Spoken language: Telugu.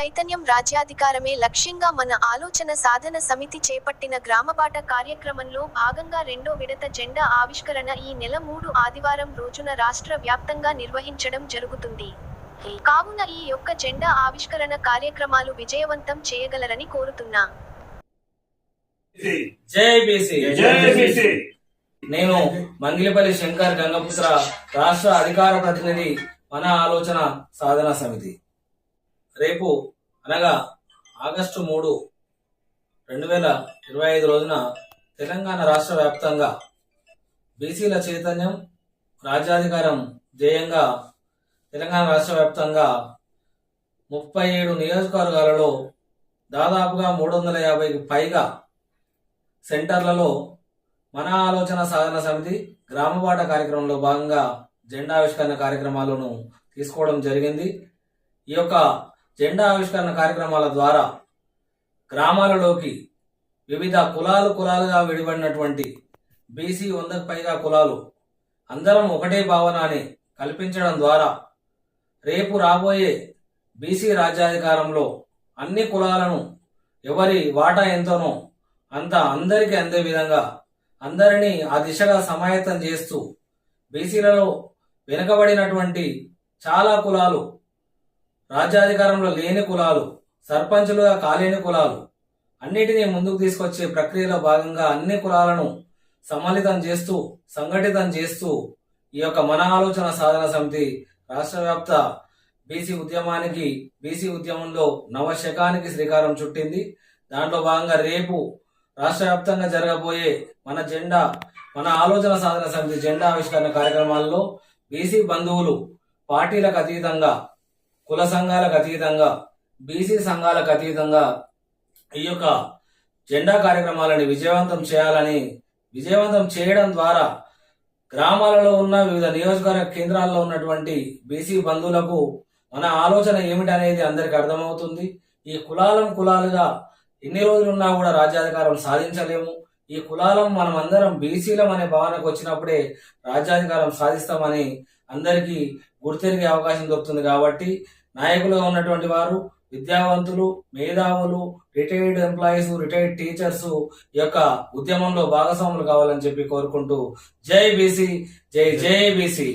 చైతన్యం రాజ్యాధికారమే లక్ష్యంగా మన ఆలోచన సాధన సమితి చేపట్టిన గ్రామబాట కార్యక్రమంలో భాగంగా రెండో విడత జెండా ఆవిష్కరణ ఈ నెల 3 ఆదివారం రోజున రాష్ట్ర వ్యాప్తంగా నిర్వహించడం జరుగుతుంది. కావున ఈ యొక్క జెండా ఆవిష్కరణ కార్యక్రమాలు విజయవంతం చేయగలరని కోరుతున్నా. జై బీసీ. నేను మంగిలిపల్లి శంకర్ గంగపుత్ర, రాష్ట్ర అధికార ప్రతినిధి, మన ఆలోచన సాధన సమితి. రేపు అనగా ఆగస్టు 3, 2025 రోజున తెలంగాణ రాష్ట్ర వ్యాప్తంగా బీసీల చైతన్యం రాజ్యాధికారం ధ్యేయంగా తెలంగాణ రాష్ట్ర వ్యాప్తంగా 37 నియోజకవర్గాలలో దాదాపుగా 350కి పైగా సెంటర్లలో మన ఆలోచన సాధన సమితి గ్రామబాట కార్యక్రమంలో భాగంగా జెండా ఆవిష్కరణ కార్యక్రమాలను తీసుకోవడం జరిగింది. ఈ యొక్క జెండా ఆవిష్కరణ కార్యక్రమాల ద్వారా గ్రామాలలోకి వివిధ కులాలుగా విడిపడినటువంటి బీసీ 100కు పైగా కులాలు అందరం ఒకటే భావనని కల్పించడం ద్వారా రేపు రాబోయే బీసీ రాజ్యాధికారంలో అన్ని కులాలను ఎవరి వాటా ఎంతనో అంత అందరికీ అందే విధంగా అందరినీ ఆ దిశగా సమాయత్తం చేస్తూ బీసీలలో వెనుకబడినటువంటి చాలా కులాలు, రాజ్యాధికారంలో లేని కులాలు, సర్పంచులుగా కాలేని కులాలు అన్నిటినీ ముందుకు తీసుకొచ్చే ప్రక్రియలో భాగంగా అన్ని కులాలను సమ్మిళితం చేస్తూ సంఘటితం చేస్తూ ఈ యొక్క మన ఆలోచన సాధన సమితి రాష్ట్ర వ్యాప్త బీసీ ఉద్యమంలో నవశకానికి శ్రీకారం చుట్టింది. దాంట్లో భాగంగా రేపు రాష్ట్ర వ్యాప్తంగా జరగబోయే మన ఆలోచన సాధన సమితి జెండా ఆవిష్కరణ కార్యక్రమాల్లో బీసీ బంధువులు పార్టీలకు అతీతంగా, కుల సంఘాలకు అతీతంగా, బీసీ సంఘాలకు అతీతంగా ఈ యొక్క జెండా కార్యక్రమాలని విజయవంతం చేయడం ద్వారా గ్రామాలలో ఉన్న వివిధ నియోజకవర్గ కేంద్రాల్లో ఉన్నటువంటి బీసీ బంధువులకు మన ఆలోచన ఏమిటనేది అందరికి అర్థమవుతుంది. ఈ కులాలుగా ఎన్ని రోజులున్నా కూడా రాజ్యాధికారం సాధించలేము. ఈ కులాలం మనం అందరం బీసీలం అనే భావనకు వచ్చినప్పుడే రాజ్యాధికారం సాధిస్తామని అందరికీ గుర్తెరిగే అవకాశం దొరుకుతుంది. కాబట్టి నాయకులుగా ఉన్నటువంటి వారు, విద్యావంతులు, మేధావులు, రిటైర్డ్ ఎంప్లాయీస్, రిటైర్డ్ టీచర్స్ ఈ యొక్క ఉద్యమంలో భాగస్వాములు కావాలని చెప్పి కోరుకుంటూ జై బీసీ, జై బీసీ.